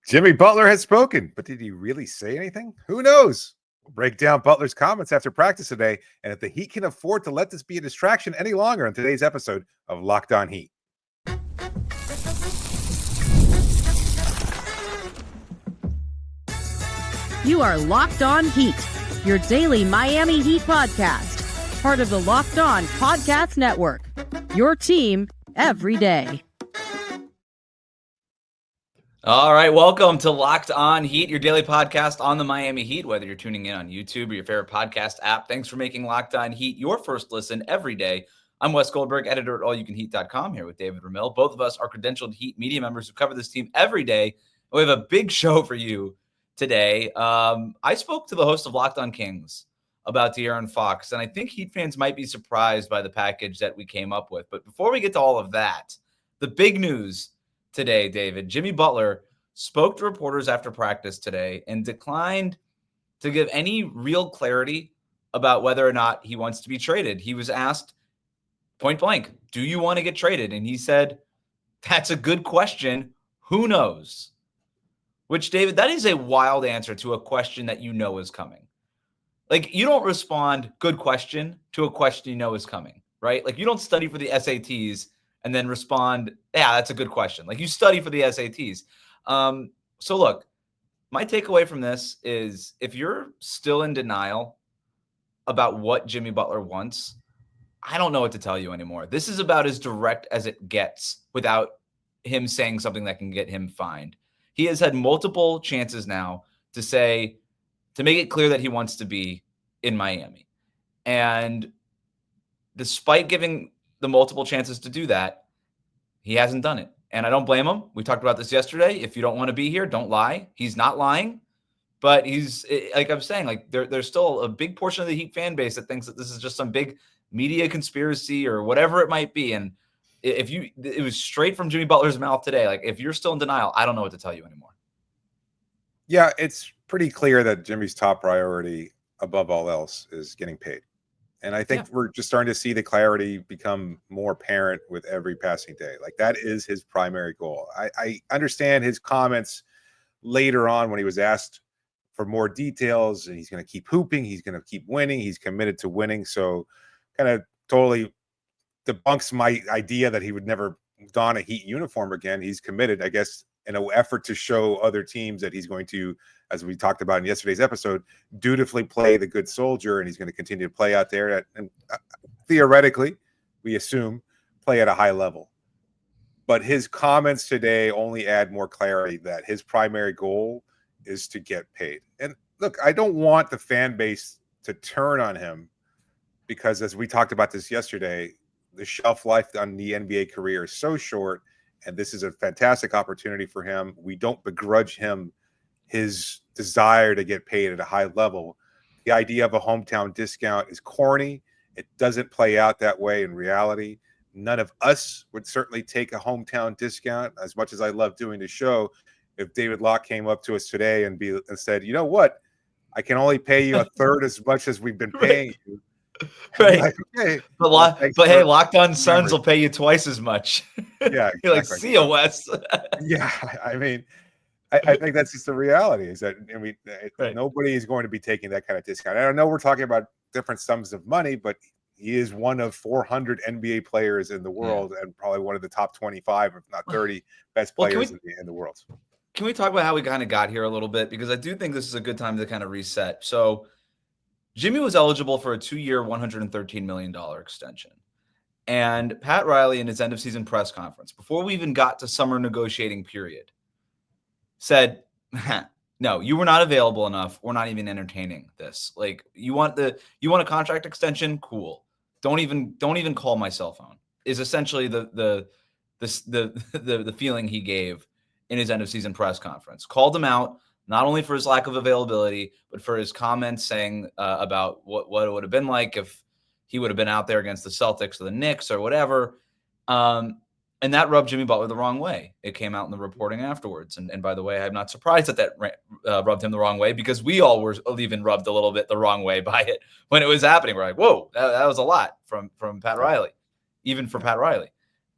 Jimmy Butler has spoken, but did he really say anything? Who knows? We'll break down Butler's comments after practice today and if the Heat can afford to let this be a distraction any longer in today's episode of Locked On Heat. You are Locked On Heat, your daily Miami Heat podcast, part of the Locked On Podcast Network, your team every day. All right, welcome to Locked On Heat, your daily podcast on the Miami Heat, whether you're tuning in on YouTube or your favorite podcast app. Thanks for making Locked On Heat your first listen every day. I'm Wes Goldberg, editor at allyoucanheat.com, here with David Ramil. Both of us are credentialed Heat media members who cover this team every day. We have a big show for you today. I spoke to the host of Locked On Kings about De'Aaron Fox, and I think Heat fans might be surprised by the package that we came up with. But before we get to all of that, the big news today, David, Jimmy Butler spoke to reporters after practice today and declined to give any real clarity about whether or not he wants to be traded. He was asked point blank, do you want to get traded? And he said, that's a good question. Who knows? Which, David, that is a wild answer to a question that you know is coming. Like, you don't respond good question to a question you know is coming, right? Like, you don't study for the SATs and then respond, yeah, that's a good question. Like, you study for the SATs. So look, my takeaway from this is if you're still in denial about what Jimmy Butler wants, I don't know what to tell you anymore. This is about as direct as it gets without him saying something that can get him fined. He has had multiple chances now to make it clear that he wants to be in Miami. And despite giving the multiple chances to do that, he hasn't done it. And I don't blame him. We talked about this yesterday. If you don't want to be here, don't lie. He's not lying. But he's, like I'm saying, like there's still a big portion of the Heat fan base that thinks that this is just some big media conspiracy or whatever it might be. And it was straight from Jimmy Butler's mouth today. Like, if you're still in denial, I don't know what to tell you anymore. Yeah, it's pretty clear that Jimmy's top priority above all else is getting paid. And I think we're just starting to see the clarity become more apparent with every passing day. Like, that is his primary goal. I understand his comments later on when he was asked for more details, and he's going to keep hooping. He's going to keep winning. He's committed to winning. So kind of totally debunks my idea that he would never don a Heat uniform again. He's committed, I guess, in an effort to show other teams that he's going to, as we talked about in yesterday's episode, dutifully play the good soldier, and he's going to continue to play out there and theoretically, we assume, play at a high level. But his comments today only add more clarity that his primary goal is to get paid. And look, I don't want the fan base to turn on him because, as we talked about this yesterday, the shelf life on the NBA career is so short, and this is a fantastic opportunity for him. We don't begrudge him his desire to get paid at a high level. The idea of a hometown discount is corny. It doesn't play out that way in reality. None of us would certainly take a hometown discount. As much as I love doing the show, if David Locke came up to us today and said, you know what, I can only pay you a third as much as we've been paying you. Right. Like, okay, but hey, Locked On Suns will pay you twice as much. Yeah. You're like, see ya, Wes. Yeah. I mean, I think that's just the reality is that, I mean, Right. Nobody is going to be taking that kind of discount. I know we're talking about different sums of money, but he is one of 400 NBA players in the world and probably one of the top 25, if not 30 best players in the world. Can we talk about how we kind of got here a little bit? Because I do think this is a good time to kind of reset. So Jimmy was eligible for a 2-year, $113 million extension. And Pat Riley in his end of season press conference, before we even got to summer negotiating period, said, no, you were not available enough. We're not even entertaining this. Like, you want a contract extension? Cool. Don't even call my cell phone, is essentially the feeling he gave in his end of season press conference. Called him out, not only for his lack of availability, but for his comments saying about what it would have been like if he would have been out there against the Celtics or the Knicks or whatever. And that rubbed Jimmy Butler the wrong way. It came out in the reporting afterwards. And by the way, I'm not surprised that rubbed him the wrong way, because we all were even rubbed a little bit the wrong way by it when it was happening. We're like, whoa, that was a lot from Pat Riley, even for Pat Riley.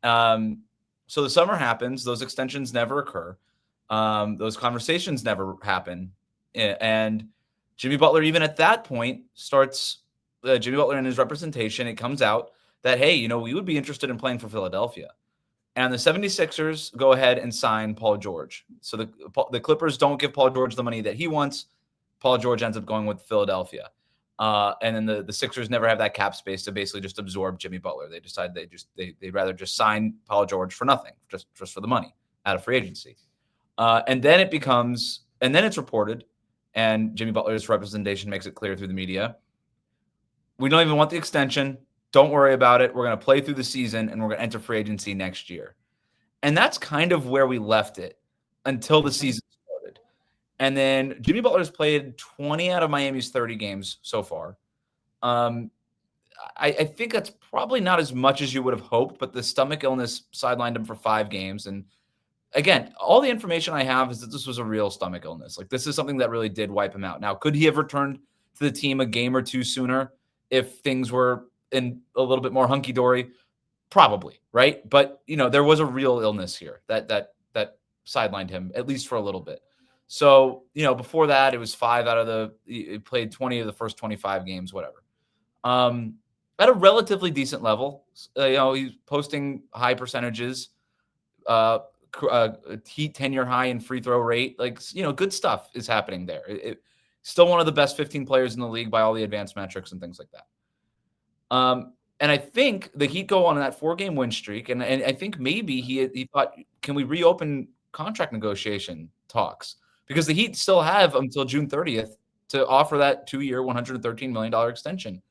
So the summer happens. Those extensions never occur. Those conversations never happen. And Jimmy Butler, even at that point, starts Jimmy Butler and his representation. It comes out that, hey, we would be interested in playing for Philadelphia. And the 76ers go ahead and sign Paul George. So the Clippers don't give Paul George the money that he wants. Paul George ends up going with Philadelphia. And then the Sixers never have that cap space to basically just absorb Jimmy Butler. They decide they'd rather just sign Paul George for nothing, just for the money out of free agency. And then it's reported, and Jimmy Butler's representation makes it clear through the media, we don't even want the extension. Don't worry about it. We're going to play through the season, and we're going to enter free agency next year. And that's kind of where we left it until the season started. And then Jimmy Butler's played 20 out of Miami's 30 games so far. I think that's probably not as much as you would have hoped, but the stomach illness sidelined him for 5 games. And again, all the information I have is that this was a real stomach illness. Like, this is something that really did wipe him out. Now, could he have returned to the team a game or two sooner if things were in a little bit more hunky-dory? Probably, right? But, there was a real illness here that sidelined him, at least for a little bit. So, before that, it was 5 out of he played 20 of the first 25 games, whatever. At a relatively decent level. He's posting high percentages, Heat tenure high in free throw rate. Like, good stuff is happening there. Still one of the best 15 players in the league by all the advanced metrics and things like that. And I think the Heat go on that 4-game win streak. And I think maybe he thought, can we reopen contract negotiation talks? Because the Heat still have until June 30th to offer that 2-year, $113 million extension.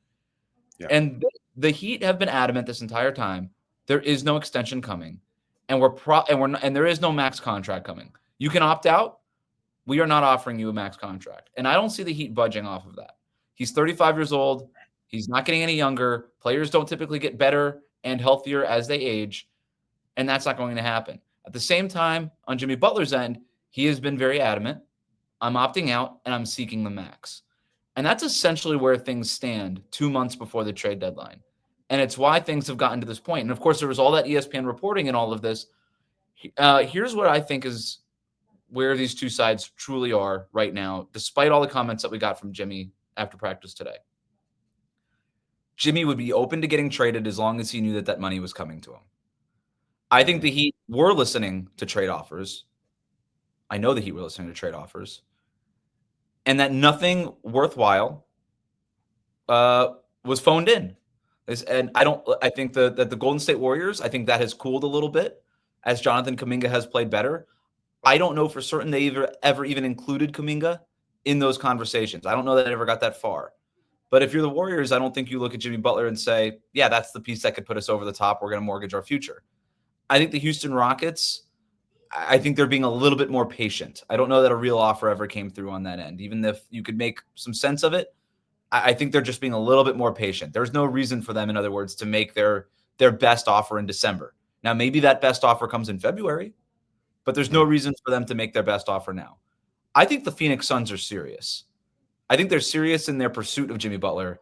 Yeah. And the Heat have been adamant this entire time. There is no extension coming. And there is no max contract coming. You can opt out. We are not offering you a max contract. And I don't see the Heat budging off of that. He's 35 years old. He's not getting any younger. Players don't typically get better and healthier as they age. And that's not going to happen. At the same time, on Jimmy Butler's end, he has been very adamant. I'm opting out and I'm seeking the max. And that's essentially where things stand 2 months before the trade deadline. And it's why things have gotten to this point. And of course, there was all that ESPN reporting and all of this. Here's what I think is where these two sides truly are right now, despite all the comments that we got from Jimmy after practice today. Jimmy would be open to getting traded as long as he knew that money was coming to him. I think the Heat were listening to trade offers. I know the Heat were listening to trade offers. And that nothing worthwhile was phoned in. And I think that the Golden State Warriors, I think that has cooled a little bit as Jonathan Kuminga has played better. I don't know for certain they ever even included Kuminga in those conversations. I don't know that it ever got that far. But if you're the Warriors, I don't think you look at Jimmy Butler and say, yeah, that's the piece that could put us over the top. We're going to mortgage our future. I think the Houston Rockets, I think they're being a little bit more patient. I don't know that a real offer ever came through on that end. Even if you could make some sense of it, I think they're just being a little bit more patient. There's no reason for them, in other words, to make their best offer in December. Now, maybe that best offer comes in February, but there's no reason for them to make their best offer now. I think the Phoenix Suns are serious. I think they're serious in their pursuit of Jimmy Butler.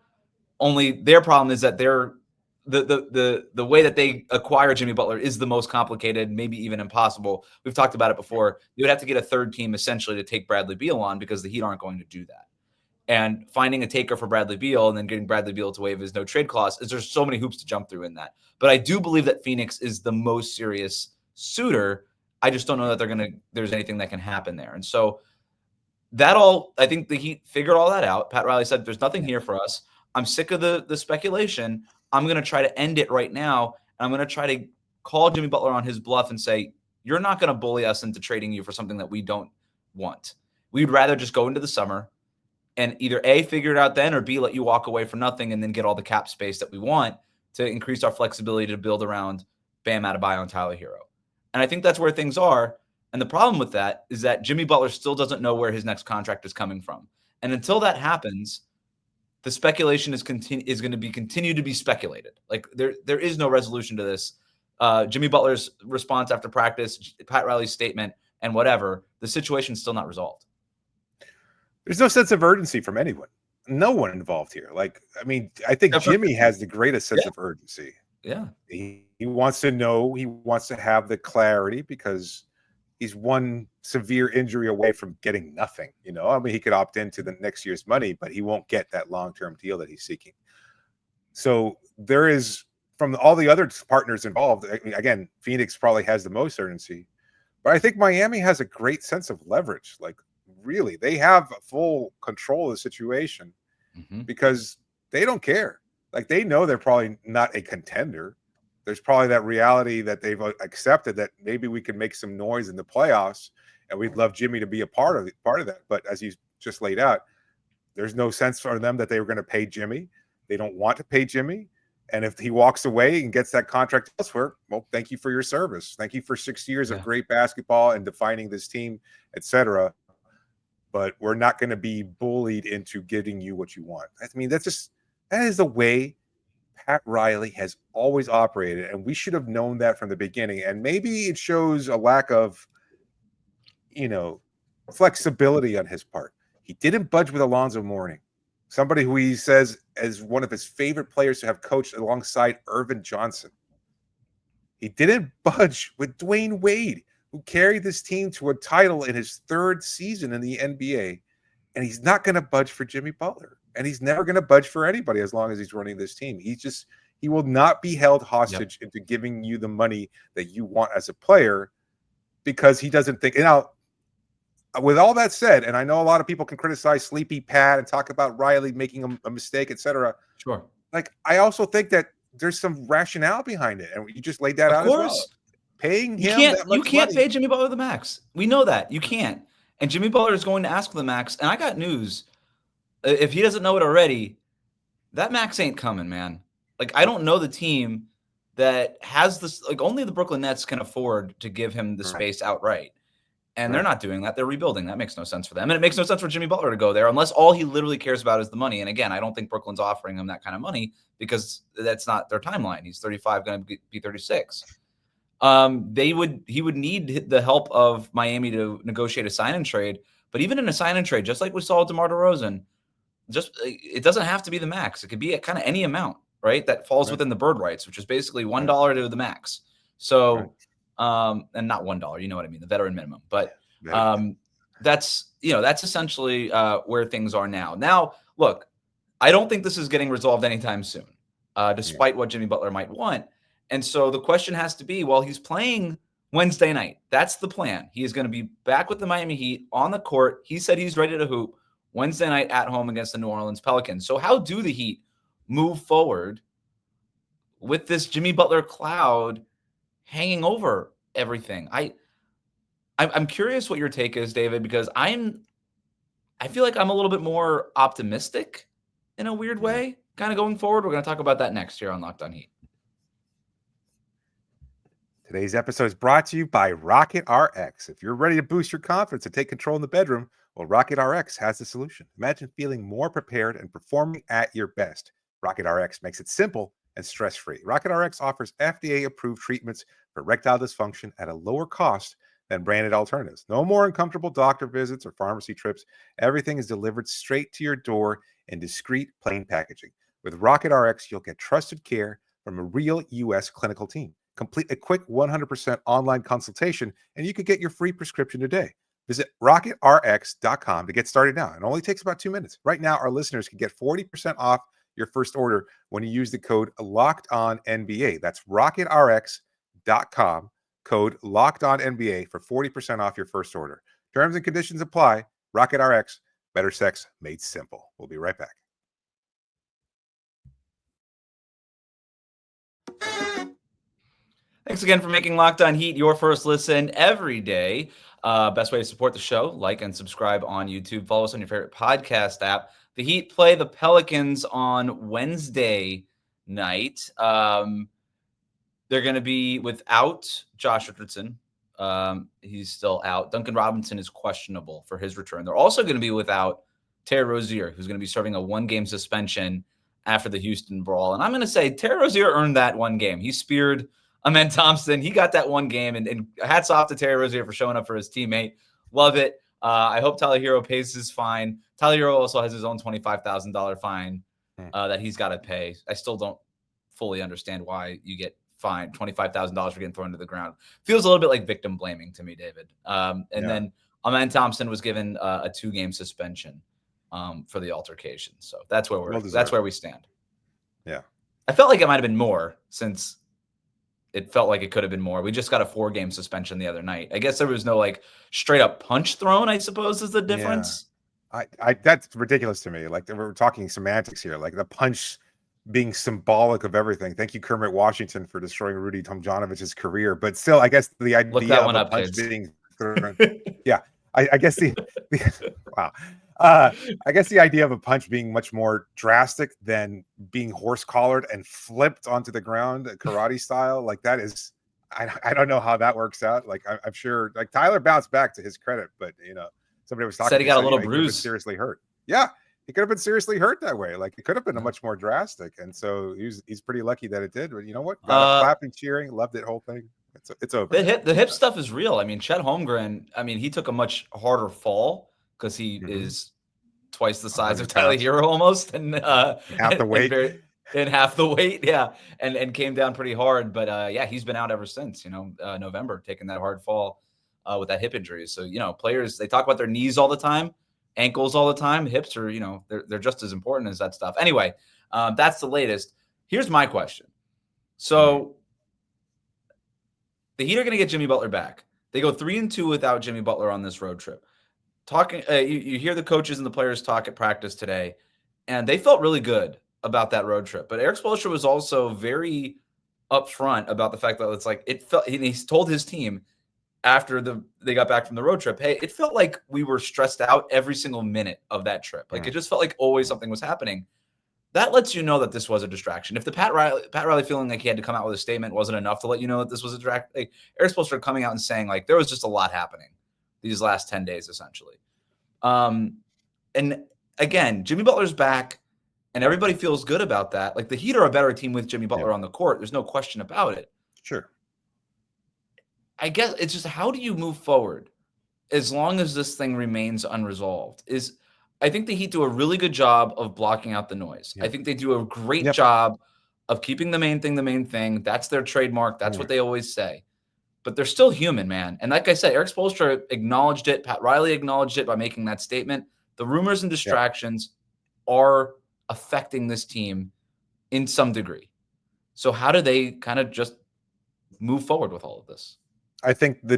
Only their problem is that the way that they acquire Jimmy Butler is the most complicated, maybe even impossible. We've talked about it before. You would have to get a third team essentially to take Bradley Beal on, because the Heat aren't going to do that. And finding a taker for Bradley Beal and then getting Bradley Beal to waive his no trade clause there's so many hoops to jump through in that. But I do believe that Phoenix is the most serious suitor. I just don't know that there's anything that can happen there. And so I think the Heat figured all that out. Pat Riley said, there's nothing here for us. I'm sick of the speculation. I'm going to try to end it right now. And I'm going to try to call Jimmy Butler on his bluff and say, you're not going to bully us into trading you for something that we don't want. We'd rather just go into the summer and either A, figure it out then, or B, let you walk away for nothing and then get all the cap space that we want to increase our flexibility to build around Bam Adebayo and Tyler Hero. And I think that's where things are. And the problem with that is that Jimmy Butler still doesn't know where his next contract is coming from. And until that happens, the speculation is going to continue to be speculated. Like there is no resolution to this. Jimmy Butler's response after practice, Pat Riley's statement, and whatever, the situation's still not resolved. There's no sense of urgency from anyone. No one involved here. I think Jimmy has the greatest sense of urgency. Yeah. He wants to know, he wants to have the clarity, because he's one severe injury away from getting nothing. I mean, he could opt into the next year's money, but he won't get that long-term deal that he's seeking. So there is, from all the other partners involved, again, Phoenix probably has the most urgency, but I think Miami has a great sense of leverage. Like, really, they have full control of the situation because they don't care. Like, they know they're probably not a contender. There's probably that reality that they've accepted that maybe we can make some noise in the playoffs, and we'd love Jimmy to be a part of that. But as you just laid out, there's no sense for them that they were going to pay Jimmy. They don't want to pay Jimmy. And if he walks away and gets that contract elsewhere, well, thank you for your service. Thank you for 6 years of great basketball and defining this team, etc. But we're not going to be bullied into giving you what you want. I mean, that is the way Pat Riley has always operated, and we should have known that from the beginning. And maybe it shows a lack of, flexibility on his part. He didn't budge with Alonzo Mourning, somebody who he says is one of his favorite players to have coached alongside Irvin Johnson. He didn't budge with Dwayne Wade, who carried this team to a title in his 3rd season in the NBA. And he's not going to budge for Jimmy Butler. And he's never going to budge for anybody as long as he's running this team. He will not be held hostage into giving you the money that you want as a player, because he doesn't think. Now, with all that said, and I know a lot of people can criticize Sleepy Pat and talk about Riley making a mistake, etc. Sure. Like, I also think that there's some rationale behind it, and you just laid that out as well. Paying him you can't pay Jimmy Butler the max. We know that. You can't. And Jimmy Butler is going to ask for the max. And I got news. If he doesn't know it already, that max ain't coming, man. Like, I don't know the team that has this. Like, only the Brooklyn Nets can afford to give him the space outright. And they're not doing that. They're rebuilding. That makes no sense for them. And it makes no sense for Jimmy Butler to go there unless all he literally cares about is the money. And again, I don't think Brooklyn's offering him that kind of money because that's not their timeline. He's 35, going to be 36. He would need the help of Miami to negotiate a sign and trade. But even in a sign and trade, just like we saw with DeMar DeRozan, it doesn't have to be the max. It could be at kind of any amount, right? That falls within the bird rights, which is basically $1 to the max. So, and not $1, you know what I mean? The veteran minimum, but, that's essentially, where things are now. Now, look, I don't think this is getting resolved anytime soon, despite what Jimmy Butler might want. And so the question has to be, well, he's playing Wednesday night. That's the plan. He is going to be back with the Miami Heat on the court. He said he's ready to hoop Wednesday night at home against the New Orleans Pelicans. So how do the Heat move forward with this Jimmy Butler cloud hanging over everything? I'm curious what your take is, David, because I feel like I'm a little bit more optimistic in a weird way kind of going forward. We're going to talk about that next year on Locked On Heat. Today's episode is brought to you by Rocket RX. If you're ready to boost your confidence and take control in the bedroom, well, Rocket RX has the solution. Imagine feeling more prepared and performing at your best. Rocket RX makes it simple and stress-free. Rocket RX offers FDA-approved treatments for erectile dysfunction at a lower cost than branded alternatives. No more uncomfortable doctor visits or pharmacy trips. Everything is delivered straight to your door in discreet, plain packaging. With Rocket RX, you'll get trusted care from a real U.S. clinical team. Complete a quick 100% online consultation, and you could get your free prescription today. Visit rocketrx.com to get started now. It only takes about 2 minutes. Right now, our listeners can get 40% off your first order when you use the code LOCKEDONNBA. That's rocketrx.com, code LOCKEDONNBA for 40% off your first order. Terms and conditions apply. Rocket RX, better sex made simple. We'll be right back. Thanks again for making Locked On Heat your first listen every day. Best way to support the show, like and subscribe on YouTube. Follow us on your favorite podcast app. The Heat play the Pelicans on Wednesday night. They're going to be without Josh Richardson. He's still out. Duncan Robinson is questionable for his return. They're also going to be without Terry Rozier, who's going to be serving a 1-game suspension after the Houston brawl. And I'm going to say Terry Rozier earned that 1 game. He speared Amen Thompson. He got that 1 game, and hats off to Terry Rozier for showing up for his teammate. Love it. I hope Tyler Hero pays his fine. Tyler Hero also has his own $25,000 fine that he's got to pay. I still don't fully understand why you get fined $25,000 for getting thrown to the ground. Feels a little bit like victim blaming to me, David. Then Amen Thompson was given a 2-game suspension for the altercation. So that's where we stand. Yeah. I felt like it might have been more, since it felt like it could have been more. We just got a 4-game suspension the other night. I guess there was no like straight up punch thrown, I suppose, is the difference. Yeah. That's ridiculous to me. Like, we're talking semantics here, like the punch being symbolic of everything. Thank you, Kermit Washington, for destroying Rudy Tomjanovich's career. But still, I guess the idea of a punch being thrown, yeah, I guess the wow. I guess the idea of a punch being much more drastic than being horse collared and flipped onto the ground, karate style, like that is, I don't know how that works out. Like, I'm sure, like, Tyler bounced back, to his credit, but somebody was talking. Said he got a little bruise, seriously hurt. Yeah, he could have been seriously hurt that way. Like, it could have been a much more drastic, and so he's pretty lucky that it did. But you know what? Got clapping, cheering, loved it, whole thing. It's over. The hip stuff is real. I mean, Chet Holmgren, he took a much harder fall because he is twice the size of Tyler Hero almost, and half the weight. And half the weight, yeah, and came down pretty hard. But he's been out ever since, November, taking that hard fall with that hip injury. So, players, they talk about their knees all the time, ankles all the time, hips are, they're just as important as that stuff. Anyway, that's the latest. Here's my question. So the Heat are going to get Jimmy Butler back. They go 3-2 without Jimmy Butler on this road trip. Talking, you hear the coaches and the players talk at practice today, and they felt really good about that road trip. But Erik Spoelstra was also very upfront about the fact that it's like, he told his team after they got back from the road trip, hey, it felt like we were stressed out every single minute of that trip. Like, it just felt like always something was happening. That lets you know that this was a distraction. If the Pat Riley feeling like he had to come out with a statement wasn't enough to let you know that this was a distraction, like, Erik Spoelstra coming out and saying, like, there was just a lot happening these last 10 days, essentially. And again, Jimmy Butler's back, and everybody feels good about that. Like, the Heat are a better team with Jimmy Butler on the court. There's no question about it. Sure. I guess it's just, how do you move forward as long as this thing remains unresolved? I think the Heat do a really good job of blocking out the noise. I think they do a great job of keeping the main thing. That's their trademark. That's what they always say. But they're still human, man. And like I said, Erik Spoelstra acknowledged it. Pat Riley acknowledged it by making that statement. The rumors and distractions are affecting this team in some degree. So how do they kind of just move forward with all of this? I think the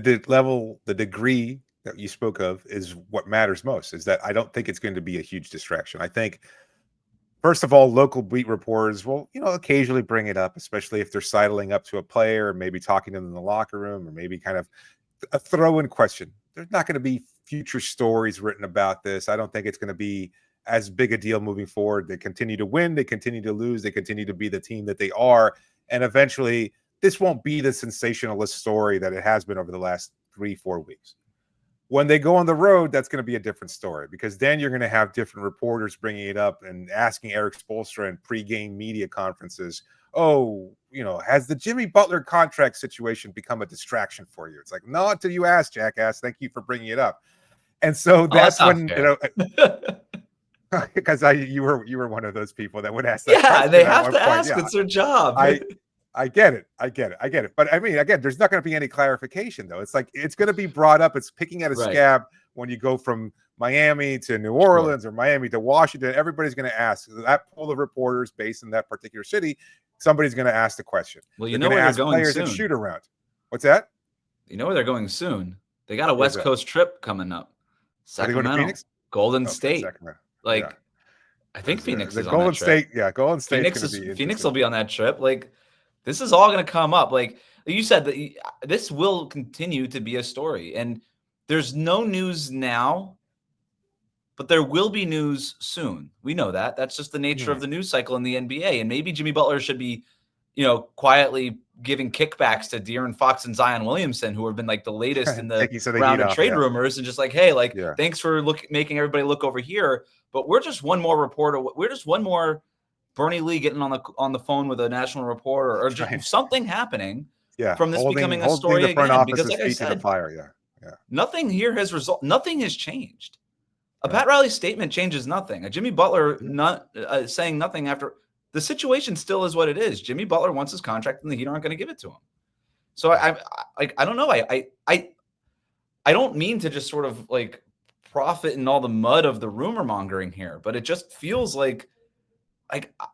degree that you spoke of is what matters most, is that I don't think it's going to be a huge distraction. I think, first of all, local beat reporters will, occasionally bring it up, especially if they're sidling up to a player, or maybe talking to them in the locker room, or maybe kind of a throw-in question. There's not going to be future stories written about this. I don't think it's going to be as big a deal moving forward. They continue to win, they continue to lose, they continue to be the team that they are, and eventually this won't be the sensationalist story that it has been over the last 3-4 weeks. When they go on the road, that's going to be a different story, because then you're going to have different reporters bringing it up and asking Erik Spoelstra in pre-game media conferences, has the Jimmy Butler contract situation become a distraction for you? It's like, no, until you ask, jackass. Thank you for bringing it up. And so that's when, because you were one of those people that would ask that. Yeah, they have to ask. It's their job. I get it. But I mean, again, there's not going to be any clarification, though. It's like, it's going to be brought up. It's picking at a scab when you go from Miami to New Orleans or Miami to Washington. Everybody's going to ask that pool of reporters based in that particular city. Somebody's going to ask the question. Well, where they're going players soon. And shoot around. What's that? You know where they're going soon. They got a West Coast trip coming up. Sacramento, Phoenix? Golden State. Sacramento. I think Phoenix is Golden on that trip. State. Yeah, Golden State. Phoenix will be on that trip. Like, this is all going to come up. Like you said, that this will continue to be a story, and there's no news now, but there will be news soon. We know that. That's just the nature of the news cycle in the NBA. And maybe Jimmy Butler should be, quietly giving kickbacks to De'Aaron Fox and Zion Williamson, who have been like the latest in the round of trade rumors, and just like, hey, thanks for making everybody look over here. But we're just one more reporter. We're just one more Bernie Lee getting on the phone with a national reporter, or just something happening from this becoming a story again. Because like I said, nothing here has nothing has changed. A Pat Riley statement changes nothing. A Jimmy Butler not saying nothing after the situation still is what it is. Jimmy Butler wants his contract, and the Heat aren't going to give it to him. So I don't know. I don't mean to just sort of like profit in all the mud of the rumor mongering here, but it just feels like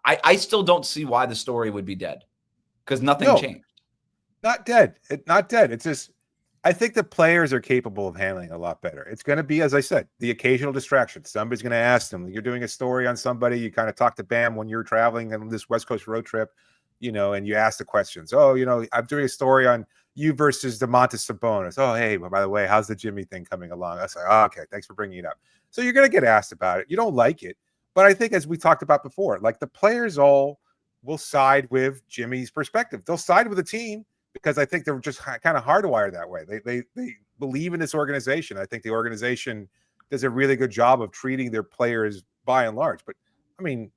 I still don't see why the story would be dead, because nothing changed. Not dead. Not dead. It's just, I think the players are capable of handling a lot better. It's going to be, as I said, the occasional distraction. Somebody's going to ask them. You're doing a story on somebody. You kind of talk to Bam when you're traveling on this West Coast road trip, and you ask the questions. Oh, I'm doing a story on you versus Domantas Sabonis. Oh, hey, well, by the way, how's the Jimmy thing coming along? I was like, oh, okay, thanks for bringing it up. So you're going to get asked about it. You don't like it. But I think, as we talked about before, like, the players all will side with Jimmy's perspective. They'll side with the team, because I think they're just kind of hardwired that way. They believe in this organization. I think the organization does a really good job of treating their players by and large. But I mean,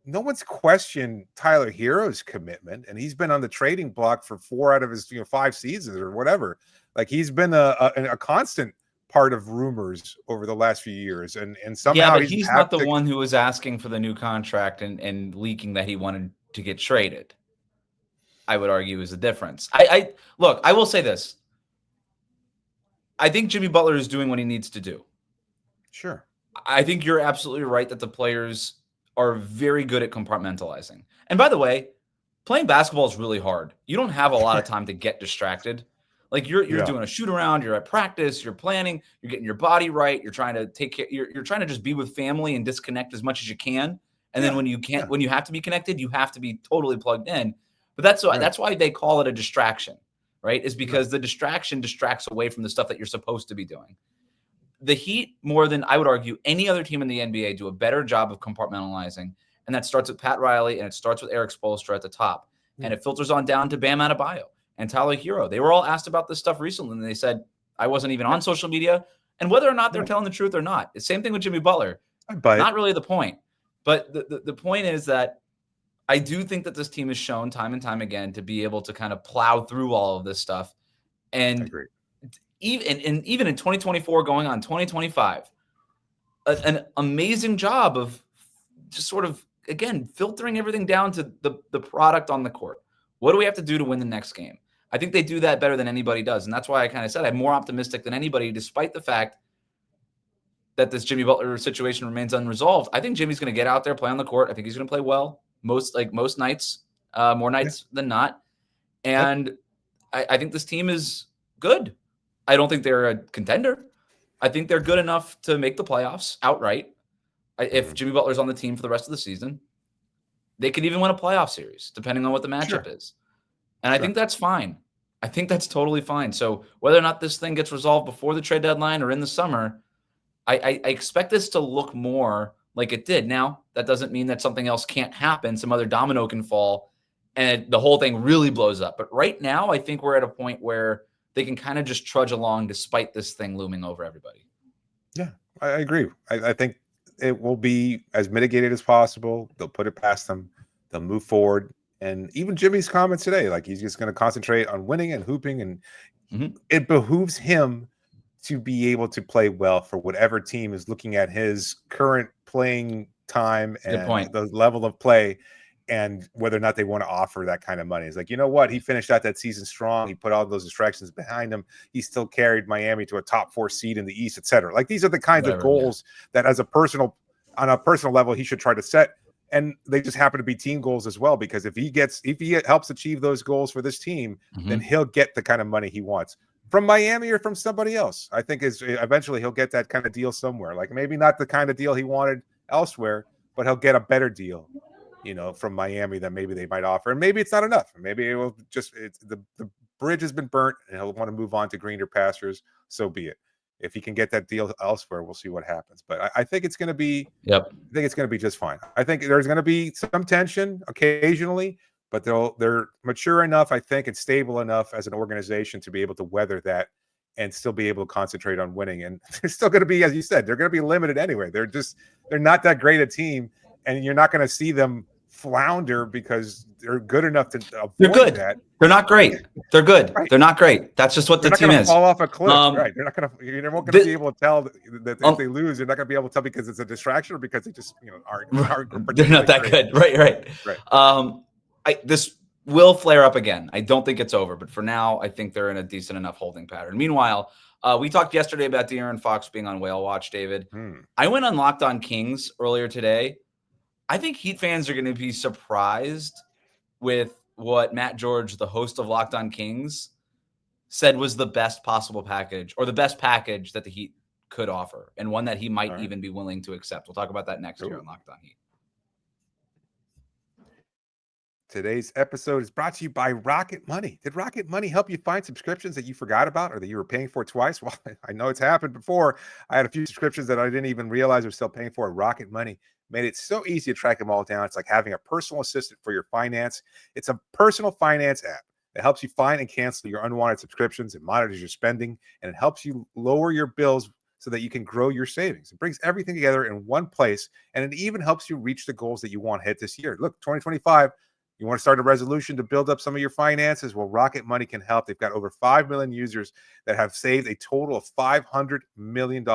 no one's questioned Tyler Hero's commitment, and he's been on the trading block for 4 out of his 5 seasons or whatever. Like, he's been a constant part of rumors over the last few years, and somehow he's not the one who was asking for the new contract and leaking that he wanted to get traded. I would argue is the difference. Look, I will say this. I think Jimmy Butler is doing what he needs to do. Sure. I think you're absolutely right that the players are very good at compartmentalizing. And by the way, playing basketball is really hard. You don't have a lot of time to get distracted. Like, you're doing a shoot around, you're at practice, you're planning, you're getting your body right, you're trying to take care, you're trying to just be with family and disconnect as much as you can. And then when you can't, when you have to be connected, you have to be totally plugged in. But that's why they call it a distraction, right? Is because the distraction distracts away from the stuff that you're supposed to be doing. The Heat, more than, I would argue, any other team in the NBA, do a better job of compartmentalizing. And that starts with Pat Riley, and it starts with Eric Spoelstra at the top. And it filters on down to Bam Adebayo and Tyler Hero. They were all asked about this stuff recently, and they said, I wasn't even on social media. And whether or not they're telling the truth or not, the same thing with Jimmy Butler. Not really the point. But the point is that I do think that this team has shown time and time again to be able to kind of plow through all of this stuff. And even in 2024 going on 2025, an amazing job of just sort of, again, filtering everything down to the product on the court. What do we have to do to win the next game? I think they do that better than anybody does. And that's why I kind of said I'm more optimistic than anybody, despite the fact that this Jimmy Butler situation remains unresolved. I think Jimmy's going to get out there, play on the court. I think he's going to play well. Most nights, more nights than not. And I think this team is good. I don't think they're a contender. I think they're good enough to make the playoffs outright. If Jimmy Butler's on the team for the rest of the season, they could even win a playoff series, depending on what the matchup is. And I think that's fine. I think that's totally fine. So whether or not this thing gets resolved before the trade deadline or in the summer, I expect this to look more like it did. Now, that doesn't mean that something else can't happen. Some other domino can fall and the whole thing really blows up. But right now, I think we're at a point where they can kind of just trudge along despite this thing looming over everybody. Yeah, I agree. I think it will be as mitigated as possible. They'll put it past them. They'll move forward. And even Jimmy's comments today, like, he's just going to concentrate on winning and hooping. And it behooves him to be able to play well for whatever team is looking at his current playing time and the level of play, and whether or not they want to offer that kind of money. It's like, you know what? He finished out that season strong. He put all those distractions behind him. He still carried Miami to a top 4 seed in the East, etc. Like, these are the kinds of goals that, on a personal level, he should try to set. And they just happen to be team goals as well, because if he helps achieve those goals for this team, then he'll get the kind of money he wants from Miami or from somebody else. I think eventually he'll get that kind of deal somewhere. Like, maybe not the kind of deal he wanted elsewhere, but he'll get a better deal, from Miami than maybe they might offer. And maybe it's not enough. Maybe it will just, the bridge has been burnt and he'll want to move on to greener pastures. So be it. If he can get that deal elsewhere, we'll see what happens. But I think it's going to be, I think it's going to be just fine. I think there's going to be some tension occasionally, but they're mature enough, I think, and stable enough as an organization to be able to weather that and still be able to concentrate on winning. And they're still going to be, as you said, they're going to be limited anyway. They're not that great a team, and you're not going to see them flounder because they're good enough to They're avoid good. that. They're not great. They're good. Right. They're not great. That's just what They're the not team going to is. fall off a cliff, right? They're not going to. You're not going to be able to tell that if they lose, you're not going to be able to tell because it's a distraction or because they just aren't. They're not that good. Right. This will flare up again. I don't think it's over, but for now, I think they're in a decent enough holding pattern. Meanwhile, we talked yesterday about De'Aaron Fox being on whale watch, David. I went on Locked On Kings earlier today. I think Heat fans are going to be surprised with what Matt George, the host of Locked On Kings, said was the best possible package or the best package that the Heat could offer and one that he might even be willing to accept. We'll talk about that next year on Locked On Heat. Today's episode is brought to you by Rocket Money. Did Rocket Money help you find subscriptions that you forgot about or that you were paying for twice? Well, I know it's happened before. I had a few subscriptions that I didn't even realize I was still paying for. Rocket Money made it so easy to track them all down. It's like having a personal assistant for your finance. It's a personal finance app. It helps you find and cancel your unwanted subscriptions. It monitors your spending, and it helps you lower your bills so that you can grow your savings. It brings everything together in one place, and it even helps you reach the goals that you want to hit this year. Look, 2025, you want to start a resolution to build up some of your finances? Well, Rocket Money can help. They've got over 5 million users that have saved a total of $500 million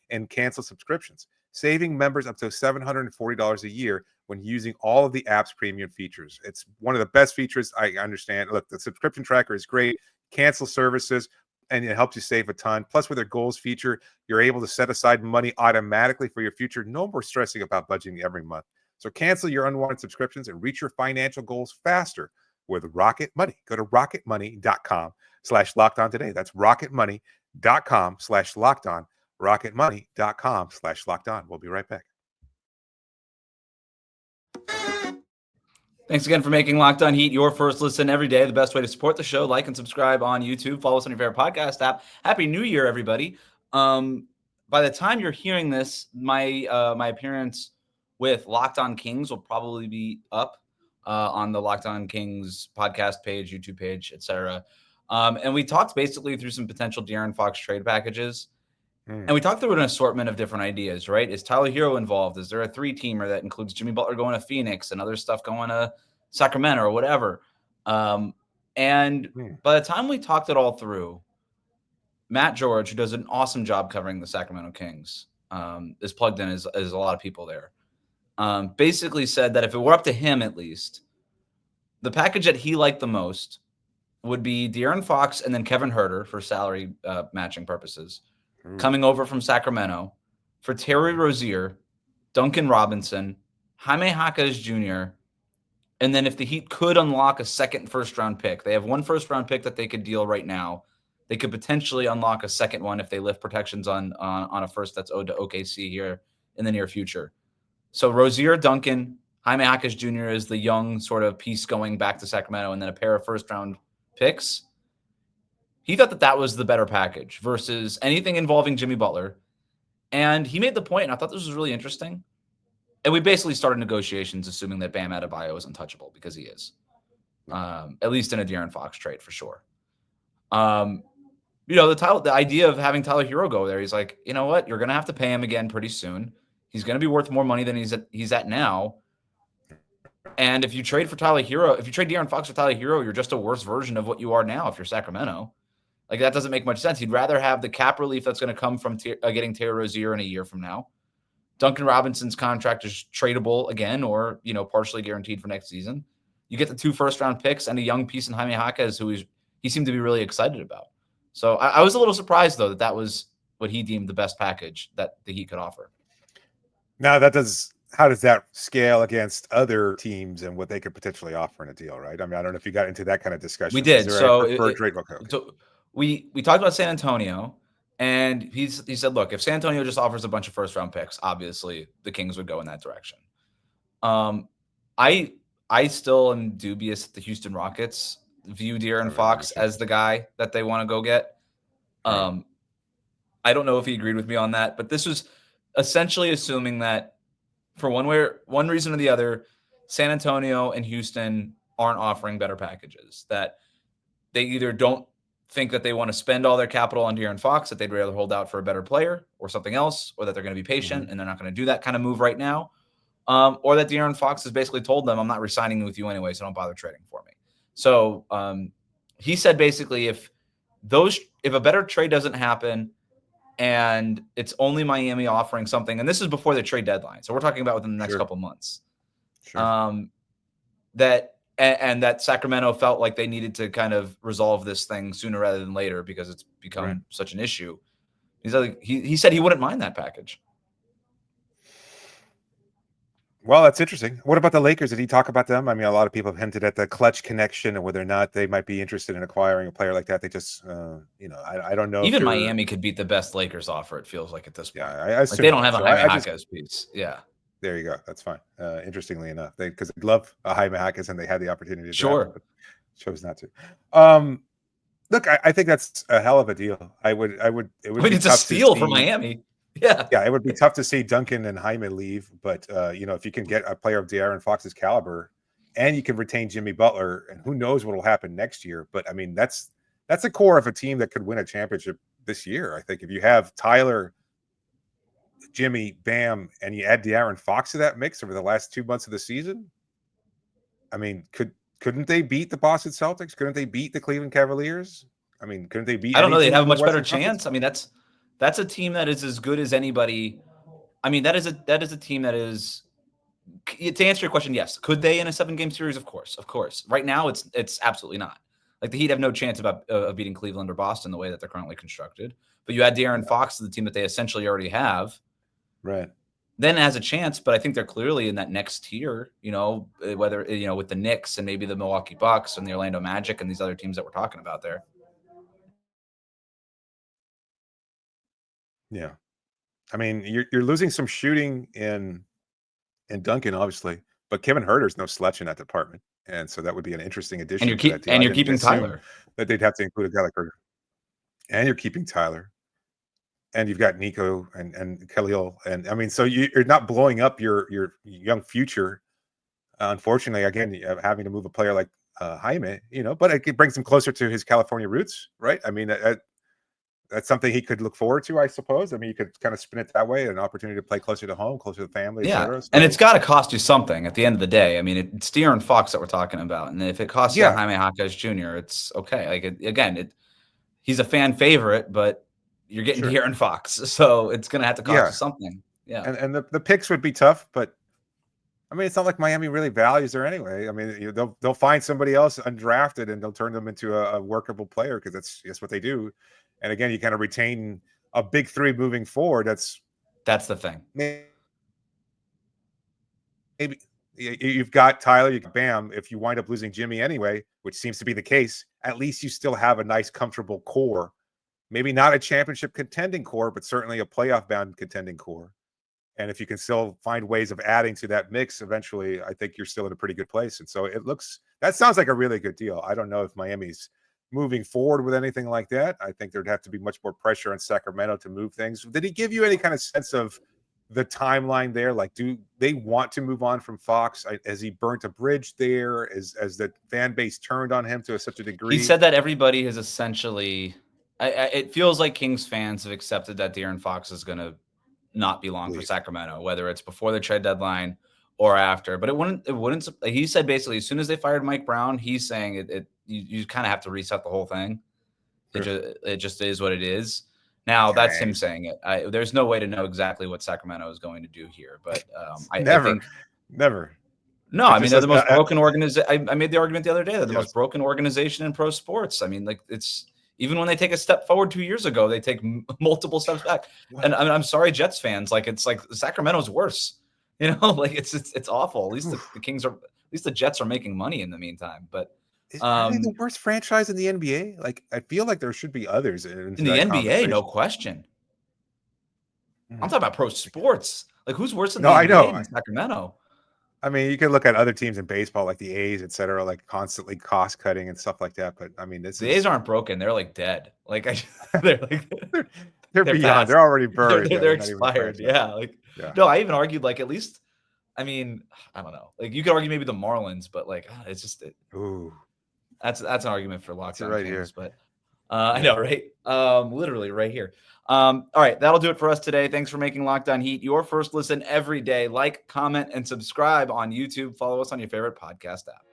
in canceled subscriptions, saving members up to $740 a year when using all of the app's premium features. It's one of the best features, I understand. Look, the subscription tracker is great. Cancel services, and it helps you save a ton. Plus, with their goals feature, you're able to set aside money automatically for your future. No more stressing about budgeting every month. So cancel your unwanted subscriptions and reach your financial goals faster with Rocket Money. Go to rocketmoney.com/lockedon today. That's rocketmoney.com/lockedon. rocketmoney.com/lockedon. We'll be right back. Thanks again for making Locked On Heat your first listen every day. The best way to support the show, like and subscribe on YouTube. Follow us on your favorite podcast app. Happy New Year, everybody. By the time you're hearing this, my appearance with Locked On Kings will probably be up on the Locked On Kings podcast page, YouTube page, etc. And we talked basically through some potential De'Aaron Fox trade packages. And we talked through an assortment of different ideas, right? Is Tyler Hero involved? Is there a 3-teamer that includes Jimmy Butler going to Phoenix and other stuff going to Sacramento or whatever? And by the time we talked it all through, Matt George, who does an awesome job covering the Sacramento Kings, is plugged in as a lot of people there, basically said that if it were up to him at least, the package that he liked the most would be De'Aaron Fox and then Kevin Huerter for salary matching purposes, coming over from Sacramento for Terry Rozier, Duncan Robinson, Jaime Jaquez Jr., and then if the Heat could unlock a second first-round pick, they have one first-round pick that they could deal right now. They could potentially unlock a second one if they lift protections on a first that's owed to OKC here in the near future. So Rozier, Duncan, Jaime Jaquez Jr. is the young sort of piece going back to Sacramento, and then a pair of first-round picks. He thought that was the better package versus anything involving Jimmy Butler. And he made the point, and I thought this was really interesting. And we basically started negotiations assuming that Bam Adebayo is untouchable because he is, at least in a De'Aaron Fox trade for sure. The idea of having Tyler Hero go there, he's like, you know what? You're going to have to pay him again pretty soon. He's going to be worth more money than he's at now. And if you trade for Tyler Hero, if you trade De'Aaron Fox for Tyler Hero, you're just a worse version of what you are now if you're Sacramento. Like, that doesn't make much sense. He'd rather have the cap relief that's going to come from getting Terry Rozier in a year from now. Duncan Robinson's contract is tradable again or, partially guaranteed for next season. You get the 2 first-round picks and a young piece in Jaime Jaquez who he seemed to be really excited about. So I was a little surprised, though, that was what he deemed the best package that the Heat could offer. Now, how does that scale against other teams and what they could potentially offer in a deal, right? I mean, I don't know if you got into that kind of discussion. We did. So we talked about San Antonio, and he said, look, if San Antonio just offers a bunch of first-round picks, obviously the Kings would go in that direction. I still am dubious that the Houston Rockets view De'Aaron Fox as the guy that they want to go get. I don't know if he agreed with me on that, but this was essentially assuming that for one reason or the other, San Antonio and Houston aren't offering better packages, that they either don't think that they want to spend all their capital on De'Aaron Fox, that they'd rather hold out for a better player or something else, or that they're going to be patient and they're not going to do that kind of move right now, or that De'Aaron Fox has basically told them, I'm not re-signing with you anyway, so don't bother trading for me. So he said basically if a better trade doesn't happen and it's only Miami offering something, and this is before the trade deadline, so we're talking about within the next couple months, that Sacramento felt like they needed to kind of resolve this thing sooner rather than later because it's become such an issue. He said he wouldn't mind that package. Well, that's interesting. What about the Lakers? Did he talk about them? I mean, a lot of people have hinted at the clutch connection and whether or not they might be interested in acquiring a player like that. They just, I don't know. Even Miami could beat the best Lakers offer, it feels like at this point. Yeah, like they don't have a Jaime Jaquez piece. Yeah. There you go. That's fine. Interestingly enough, because they love Jaime Jaquez and they had the opportunity to draft him, but chose not to. Look, I think that's a hell of a deal. It would it's a steal for Miami. Yeah. Yeah, it would be tough to see Duncan and Jaime leave, but if you can get a player of De'Aaron Fox's caliber and you can retain Jimmy Butler, and who knows what will happen next year. But I mean, that's a core of a team that could win a championship this year. I think if you have Tyler, Jimmy, Bam, and you add De'Aaron Fox to that mix over the last 2 months of the season, I mean, couldn't they beat the Boston Celtics? Couldn't they beat the Cleveland Cavaliers? I mean, couldn't they beat? I don't know. They'd have a much better chance. I mean, that's a team that is as good as anybody. I mean, that is a team that is. To answer your question, yes. Could they in a 7-game series? Of course. Right now, it's absolutely not. Like the Heat have no chance of beating Cleveland or Boston the way that they're currently constructed. But you add De'Aaron Fox to the team that they essentially already have. Right. Then it has a chance, but I think they're clearly in that next tier, whether, with the Knicks and maybe the Milwaukee Bucks and the Orlando Magic and these other teams that we're talking about there. Yeah. I mean, you're losing some shooting in Duncan, obviously, but Kevin Huerter's no slouch in that department. And so that would be an interesting addition. And you're keeping Tyler. That they'd have to include a guy like Huerter. And you're keeping Tyler. And you've got Nico and Khalil. And I mean, so you're not blowing up your young future. Unfortunately, again, having to move a player like Jaime, but it brings him closer to his California roots, right? I mean, that's something he could look forward to, I suppose. I mean, you could kind of spin it that way, an opportunity to play closer to home, closer to the family, et cetera. So, and it's got to cost you something at the end of the day. I mean, it's De'Aaron Fox that we're talking about, and if it costs you Jaime Jaquez Jr., it's okay. Like he's a fan favorite, but you're getting De'Aaron Fox, so it's going to have to cost you something. Yeah, and the picks would be tough, but I mean, it's not like Miami really values her anyway. I mean, they'll find somebody else undrafted and they'll turn them into a workable player because that's what they do. And again, you kind of retain a big three moving forward. That's the thing. Maybe you've got Tyler, you got Bam. If you wind up losing Jimmy anyway, which seems to be the case, at least you still have a nice, comfortable core. Maybe not a championship contending core, but certainly a playoff bound contending core. And if you can still find ways of adding to that mix, eventually, I think you're still in a pretty good place. And so that sounds like a really good deal. I don't know if Miami's moving forward with anything like that. I think there'd have to be much more pressure on Sacramento to move things. Did he give you any kind of sense of the timeline there? Like, do they want to move on from Fox? Has he burnt a bridge there? As the fan base turned on him to such a degree? He said that everybody has essentially it feels like Kings fans have accepted that De'Aaron Fox is going to not be long for Sacramento, whether it's before the trade deadline or after. But it wouldn't. He said basically as soon as they fired Mike Brown, he's saying you kind of have to reset the whole thing. It just is what it is. Now that's him saying it. There's no way to know exactly what Sacramento is going to do here, but I think never. No, I mean they're the most broken organization. I made the argument the other day. They're the most broken organization in pro sports. I mean, like it's even when they take a step forward 2 years ago, they take multiple steps back. And I'm sorry, Jets fans. Like it's like Sacramento's worse. Like it's awful. At least the Kings are. At least the Jets are making money in the meantime. But are they the worst franchise in the NBA? Like I feel like there should be others in the NBA. No question. I'm talking about pro sports. Like who's worse than the NBA than Sacramento? I mean, you can look at other teams in baseball, like the A's, et cetera, like constantly cost cutting and stuff like that. But I mean, the A's aren't broken; they're like dead. Like they're beyond. Past. They're already buried. They're expired. Yeah. No, I even argued like at least. I mean, I don't know. Like you could argue maybe the Marlins, but like it's just ooh, that's an argument for lockdown right Kings, here. I know, right? Literally right here. All right, that'll do it for us today. Thanks for making Locked On Heat your first listen every day. Like, comment, and subscribe on YouTube. Follow us on your favorite podcast app.